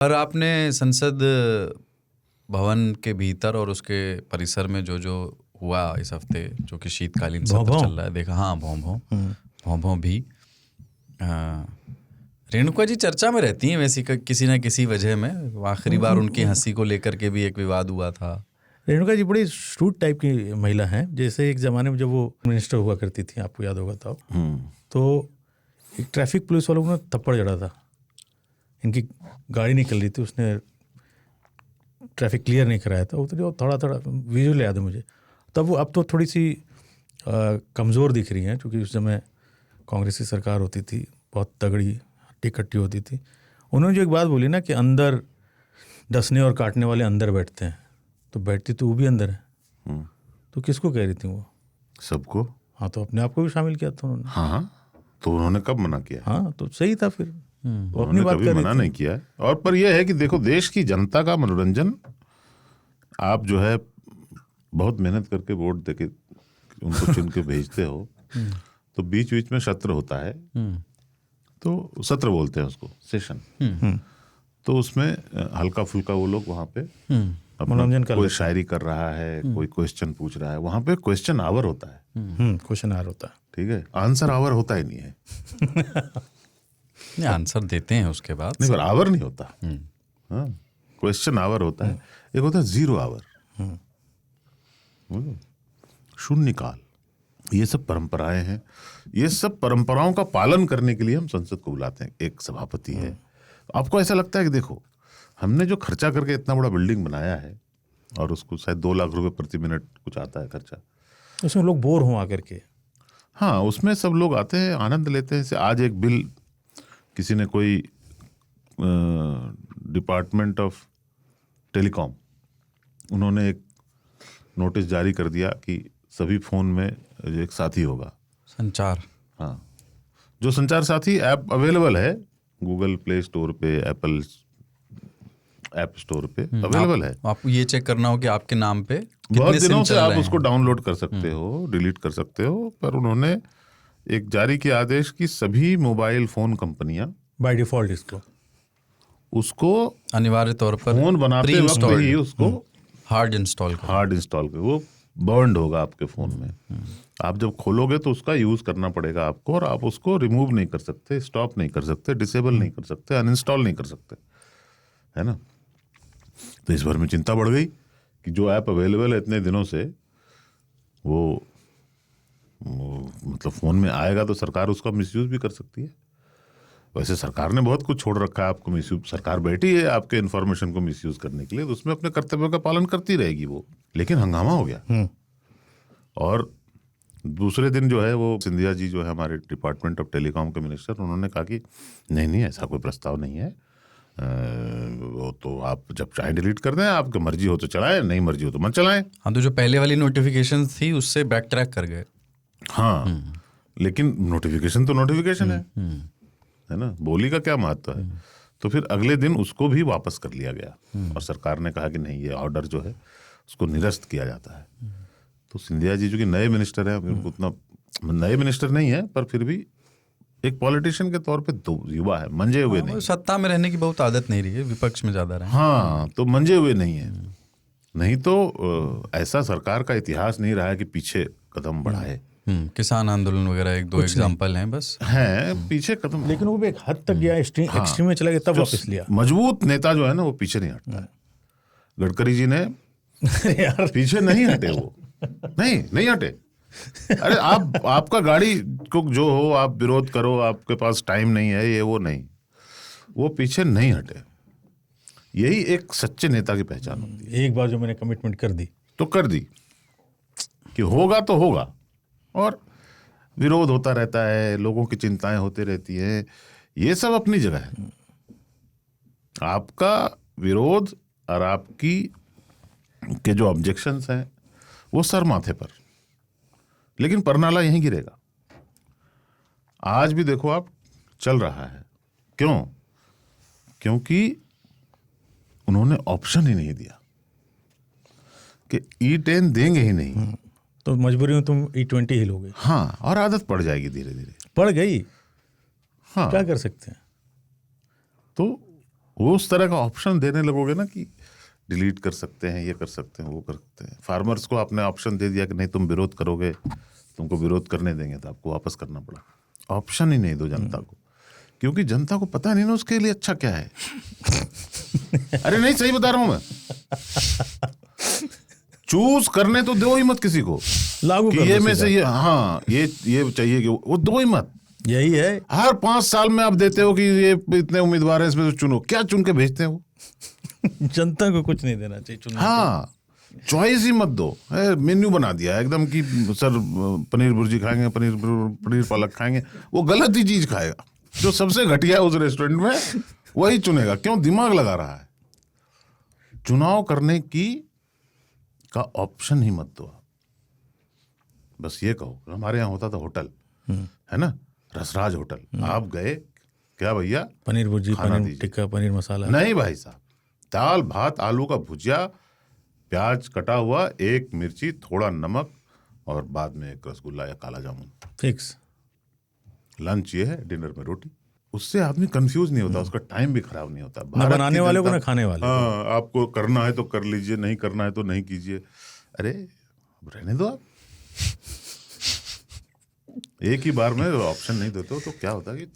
पर आपने संसद भवन के भीतर और उसके परिसर में जो जो हुआ इस हफ्ते, जो कि शीतकालीन सत्र चल रहा है, देखा? हाँ, भौं भी। रेणुका जी चर्चा में रहती हैं वैसी किसी न किसी वजह में। आखिरी बार उनकी हंसी को लेकर के भी एक विवाद हुआ था। रेणुका जी बड़ी श्रूड टाइप की महिला हैं। जैसे एक ज़माने में जब वो मिनिस्टर हुआ करती थी, आपको याद होगा तो एक ट्रैफिक पुलिस वालों को थप्पड़ जड़ा था। इनकी गाड़ी निकल रही थी, उसने ट्रैफिक क्लियर नहीं कराया था, उतरी और थोड़ा विजुअल याद है मुझे। तब वो अब तो थोड़ी सी कमज़ोर दिख रही हैं, क्योंकि उस समय कांग्रेस की सरकार होती थी, बहुत तगड़ी हट्टी कट्टी होती थी। उन्होंने जो एक बात बोली ना कि अंदर डसने और काटने वाले अंदर बैठते हैं, तो बैठती तो वो भी अंदर है। तो किसको कह रही थी वो? सबको। हाँ, तो अपने आप को भी शामिल किया था उन्होंने। हाँ, तो उन्होंने कब मना किया? हाँ, तो सही था फिर। वो अपनी उन्होंने बात कभी कर रही मना थी। नहीं किया है। और पर यह है कि देखो, देश की जनता का मनोरंजन, आप जो है बहुत मेहनत करके वोट देके उनको चुन के भेजते हो, तो बीच बीच में सत्र होता है, तो सत्र बोलते हैं उसको, सेशन। तो उसमें हल्का फुल्का वो लोग वहाँ पे मनोरंजन कर कोई लेते हैं। शायरी कर रहा है, कोई क्वेश्चन पूछ रहा है। वहाँ पे क्वेश्चन आवर होता है, क्वेश्चन आवर होता है। ठीक है, आंसर आवर होता ही नहीं है। नहीं, आंसर देते हैं उसके बाद। नहीं, पर आवर नहीं होता। हाँ, क्वेश्चन आवर होता है, एक होता है जीरो आवर, शून्यकाल। ये सब परंपराएं हैं। ये सब परंपराओं का पालन करने के लिए हम संसद को बुलाते हैं। एक सभापति है। आपको ऐसा लगता है कि देखो, हमने जो खर्चा करके इतना बड़ा बिल्डिंग बनाया है, और उसको शायद 2 लाख रुपए प्रति मिनट कुछ आता है खर्चा, उसमें लोग बोर हों आकर के। हाँ, उसमें सब लोग आते हैं, आनंद लेते हैं। आज एक बिल किसी ने, कोई डिपार्टमेंट ऑफ टेलीकॉम, उन्होंने एक नोटिस जारी कर दिया कि सभी फोन में एक साथी होगा, संचार। हाँ, जो संचार साथी ऐप अवेलेबल है गूगल प्ले स्टोर पे, एप्पल ऐप स्टोर पे अवेलेबल है। आपको ये चेक करना हो कि आपके नाम पे बहुत कितने दिनों सिम से चल आप रहे उसको हैं। डाउनलोड कर सकते हो, डिलीट कर सकते हो। पर उन्होंने एक जारी किया आदेश कि सभी मोबाइल फोन कंपनियां बाय डिफॉल्ट इसको उसको अनिवार्य तौर पर फोन बनाते वक्त ही उसको हार्ड इंस्टॉल करें। हार्ड इंस्टॉल कर, वो बर्न्ड होगा आपके फोन में। आप जब खोलोगे तो उसका यूज करना पड़ेगा आपको, और आप उसको रिमूव नहीं कर सकते, स्टॉप नहीं कर सकते, डिसेबल नहीं कर सकते, अनइंस्टॉल नहीं कर सकते, है ना। तो इस बार में चिंता बढ़ गई कि जो ऐप अवेलेबल है इतने दिनों से, वो मतलब फोन में आएगा तो सरकार उसका मिसयूज भी कर सकती है। वैसे सरकार ने बहुत कुछ छोड़ रखा है आपको मिसयूज। सरकार बैठी है आपके इन्फॉर्मेशन को मिसयूज करने के लिए, तो उसमें अपने कर्तव्यों का पालन करती रहेगी वो। लेकिन हंगामा हो गया। और दूसरे दिन जो है वो सिंधिया जी जो है हमारे डिपार्टमेंट ऑफ टेलीकॉम के मिनिस्टर, उन्होंने कहा कि नहीं, ऐसा कोई प्रस्ताव नहीं है, वो तो आप जब चाहे डिलीट कर दें, आपकी मर्जी हो तो चलाएं, नहीं मर्जी हो तो मत चलाएं। हाँ, तो जो पहले वाली नोटिफिकेशन थी उससे बैक ट्रैक कर गए। हाँ, लेकिन नोटिफिकेशन तो नोटिफिकेशन है ना, बोली का क्या महत्व है। तो फिर अगले दिन उसको भी वापस कर लिया गया, और सरकार ने कहा कि नहीं, ये ऑर्डर जो है उसको निरस्त किया जाता है। तो सिंधिया जी जो कि नए मिनिस्टर हैं, उनको उतना नए मिनिस्टर नहीं है, पर फिर भी एक पॉलिटिशियन के तौर पे तो युवा है, मंजे हुए नहीं। सत्ता में रहने की बहुत आदत नहीं रही है, विपक्ष में ज्यादा रहे। हाँ, तो मंजे हुए नहीं है। नहीं तो ऐसा सरकार का इतिहास नहीं रहा है कि पीछे कदम बढ़ाए। किसान आंदोलन वगैरह एक दो एग्जाम्पल हैं बस, हैं पीछे कदम। लेकिन वो भी एक हद तक गया, एक्सट्रीम में चला गया, तब वापस लिया। मजबूत नेता जो है ना, वो पीछे नहीं हटता है। गडकरी जी ने यार पीछे नहीं हटे, वो नहीं हटे। अरे आपका गाड़ी को जो हो आप विरोध करो, आपके पास टाइम नहीं है, ये वो नहीं, वो पीछे नहीं हटे। यही एक सच्चे नेता की पहचान होती है। एक बार जो मैंने कमिटमेंट कर दी तो कर दी कि होगा तो होगा, और विरोध होता रहता है, लोगों की चिंताएं होती रहती हैं, ये सब अपनी जगह है। आपका विरोध और आपकी के जो ऑब्जेक्शंस हैं वो सर माथे पर, लेकिन परनाला यहीं गिरेगा। आज भी देखो आप, चल रहा है। क्यों? क्योंकि उन्होंने ऑप्शन ही नहीं दिया कि E10 देंगे ही नहीं। तो मजबूरी में तुम E20 ही लोगे। हाँ, और आदत पड़ जाएगी धीरे धीरे। पड़ गई, हाँ, क्या कर सकते हैं। तो वो उस तरह का ऑप्शन देने लगोगे ना कि डिलीट कर सकते हैं, ये कर सकते हैं, वो कर सकते हैं। फार्मर्स को आपने ऑप्शन दे दिया कि नहीं तुम विरोध करोगे, तुमको विरोध करने देंगे तो आपको वापस करना पड़ा। ऑप्शन ही नहीं दो जनता को, क्योंकि जनता को पता नहीं ना उसके लिए अच्छा क्या है। अरे नहीं, सही बता रहा हूं मैं। चूज करने तो दो ही मत किसी को, लागू कि कर ये दो में सीधा। से ये, हाँ ये चाहिए कि वो दो ही मत। यही है। हर 5 साल में आप देते हो कि ये इतने उम्मीदवार हैं, इसमें से चुनो। क्या चुन के भेजते हैं वो? जनता को कुछ नहीं देना चाहिए चुनने हाँ, चॉइस ही मत दो। मेन्यू बना दिया है एकदम कि सर पनीर भुर्जी खाएंगे, पनीर पालक खाएंगे। वो गलत ही चीज खाएगा। जो सबसे घटिया है उस रेस्टोरेंट में वही चुनेगा। क्यों? दिमाग लगा रहा है। चुनाव करने की का ऑप्शन ही मत दो आप। बस ये कहो, हमारे यहाँ होता था होटल, है ना, रसराज होटल। आप गए, क्या भैया पनीर भुर्जी, खाना पनीर दीजिए। टिक्का, पनीर मसाला। नहीं भाई साहब, दाल भात, आलू का भुजिया, प्याज कटा हुआ, एक मिर्ची, थोड़ा नमक, और बाद में एक रसगुल्ला या काला जामुन। फिक्स। लंच ये है, डिनर में रोटी। उससे आदमी कंफ्यूज नहीं होता, उसका टाइम भी खराब नहीं होता। ना भारत बनाने की वाले को जनता- ना खाने वाले को। हाँ, आपको करना है तो कर लीजिए, नहीं करना है तो नहीं कीजिए। अरे अब रहने दो आप। एक ही बार में ऑप्शन नहीं देते हो तो क्या होता है कि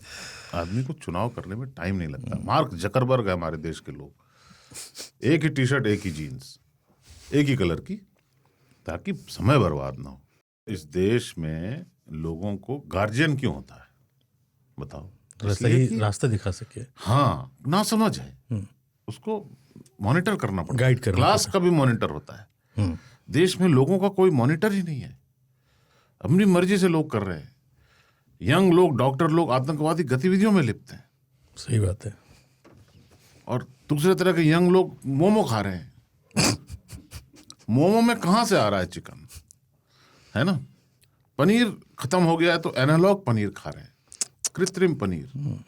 आदमी को चुनाव करने में टाइम नहीं लगता। मार्क जकरबर्ग है हमारे देश के लोग, एक ही टी शर्ट, एक ही जीन्स, एक ही कलर की, ताकि समय बर्बाद ना हो। इस देश में लोगों को गार्जियन क्यों होता है बताओ? इसलिए सही रास्ता दिखा सके। हाँ, ना समझ है, उसको मॉनिटर करना पड़ता है। गाइड करना क्लास का भी मॉनिटर होता है। देश में लोगों का कोई मॉनिटर ही नहीं है। अपनी मर्जी से लोग कर रहे हैं। यंग लोग, डॉक्टर लोग आतंकवादी गतिविधियों में लिप्त हैं, सही बात है। और दूसरे तरह के यंग लोग मोमो खा रहे हैं। मोमो में कहाँ से आ रहा है चिकन, है ना? पनीर खत्म हो गया है तो एनालॉग पनीर खा रहे हैं, कृत्रिम पनीर।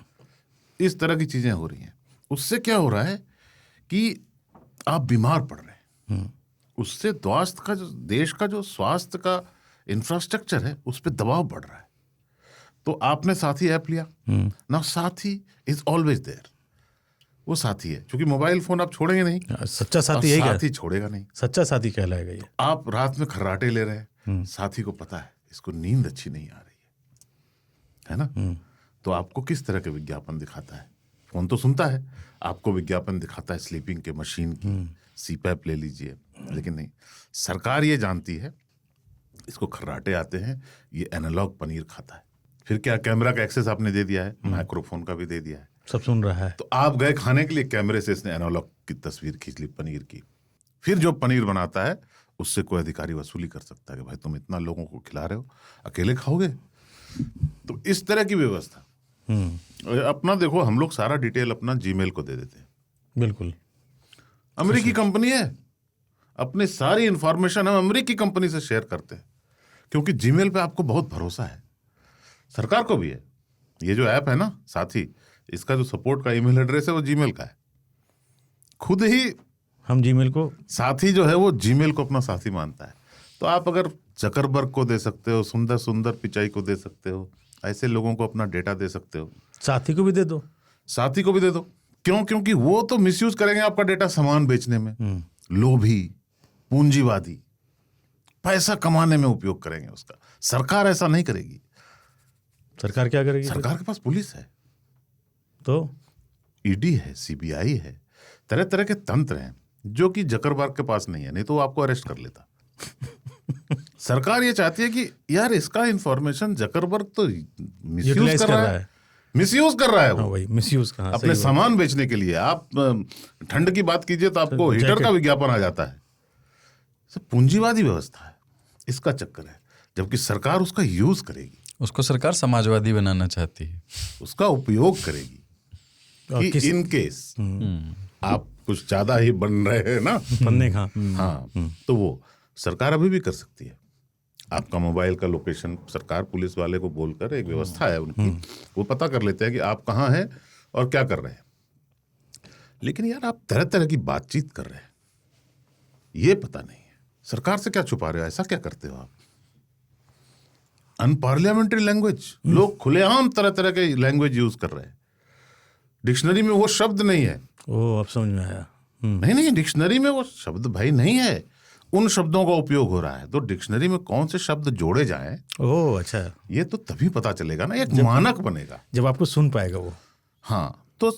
इस तरह की चीजें हो रही हैं। उससे क्या हो रहा है कि आप बीमार पड़ रहे हैं। उससे स्वास्थ्य का जो, देश का जो स्वास्थ्य का इंफ्रास्ट्रक्चर है, उस पर दबाव बढ़ रहा है। तो आपने साथी ऐप लिया ना, साथी इज ऑलवेज देयर। वो साथी है, क्योंकि मोबाइल फोन आप छोड़ेंगे नहीं। सच्चा और साथी यही साथी छोड़ेगा नहीं। सच्चा साथी कहलाएगा ये। आप रात में खर्राटे ले रहे हैं, साथी को पता है इसको नींद अच्छी नहीं आ रही है ना? तो आपको किस तरह के विज्ञापन दिखाता है? फोन तो सुनता है, आपको विज्ञापन दिखाता है स्लीपिंग के मशीन की, सीपैप ले लीजिए। लेकिन नहीं, सरकार ये जानती है इसको खर्राटे आते हैं, ये एनालॉग पनीर खाता है। फिर क्या, कैमरा का एक्सेस आपने दे दिया है, माइक्रोफोन का भी दे दिया है, सब सुन रहा है। तो आप गए खाने के लिए, कैमरे से इसने एनालॉग की तस्वीर खींच ली पनीर की। फिर जो पनीर बनाता है उससे कोई अधिकारी वसूली कर सकता है कि भाई तुम इतना लोगों को खिला रहे हो, अकेले खाओगे? तो इस तरह की व्यवस्था। अपना देखो, हम लोग सारा डिटेल अपना जीमेल को दे देते हैं। बिल्कुल। अमेरिकी कंपनी है, अपनी सारी इंफॉर्मेशन हम अमेरिकी कंपनी से शेयर करते हैं, क्योंकि जीमेल पे आपको बहुत भरोसा है। सरकार को भी है। ये जो ऐप है ना साथी, इसका जो सपोर्ट का ईमेल एड्रेस है वो जीमेल का है। खुद ही हम जीमेल को, साथी जो है वो जीमेल को अपना साथी मानता है। तो आप अगर जकरबर्ग को दे सकते हो, सुंदर सुंदर पिचाई को दे सकते हो, ऐसे लोगों को अपना डेटा दे सकते हो। साथी को भी दे दो। साथी को भी दे दो। क्यों? क्योंकि वो तो मिसयूज करेंगे आपका डेटा सामान बेचने में। लोभी, पूंजीवादी, पैसा कमाने में उपयोग करेंगे उसका। सरकार ऐसा नहीं करेगी। सरकार क्या करेगी? सरकार के पास पुलिस है, तो ईडी है, सीबीआई है, तरह तरह के तंत्र हैं जो कि जकरबर्ग के पास नहीं है, नहीं तो वो आपको अरेस्ट कर लेता। सरकार ये चाहती है कि यार इसका इंफॉर्मेशन जकरबर्ग तो मिसयूज यूटिलाइज कर रहा है, मिसयूज कर रहा है वो। हाँ वही मिसयूज कहाँ? अपने सामान बेचने के लिए। आप ठंड की बात कीजिए तो आपको हीटर का विज्ञापन आ जाता है। सब पूंजीवादी व्यवस्था है, इसका चक्कर है। जबकि सरकार उसका यूज करेगी, उसको सरकार समाजवादी बनाना चाहती है, उसका उपयोग करेगी कि इन केस आप कुछ ज्यादा ही बन रहे हैं ना, बनने का। हाँ, तो वो सरकार अभी भी कर सकती है। आपका मोबाइल का लोकेशन सरकार पुलिस वाले को बोलकर, एक व्यवस्था है उनकी, वो पता कर लेते हैं कि आप कहाँ हैं और क्या कर रहे हैं। लेकिन यार आप तरह तरह की बातचीत कर रहे हैं, ये पता नहीं है। सरकार से क्या छुपा रहे हो? ऐसा क्या करते हो आप? अनपार्लियामेंट्री लैंग्वेज, लोग खुलेआम तरह तरह के लैंग्वेज यूज कर रहे हैं। डिक्शनरी में वो शब्द नहीं है। ओ, अब समझ में आया। नहीं, डिक्शनरी में वो शब्द भाई नहीं है, उन शब्दों का उपयोग हो रहा है। तो डिक्शनरी में कौन से शब्द जोड़े जाएं, ओह अच्छा, ये तो तभी पता चलेगा ना, एक मानक बनेगा जब आपको सुन पाएगा वो। हाँ, तो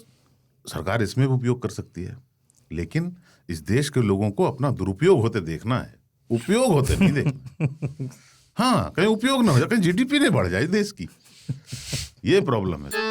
सरकार इसमें भी उपयोग कर सकती है, लेकिन इस देश के लोगों को अपना दुरुपयोग होते देखना है, उपयोग होते नहीं देखना। हाँ, कहीं उपयोग ना हो जाए, कहीं जीडीपी नहीं बढ़ जाए देश की, ये प्रॉब्लम है।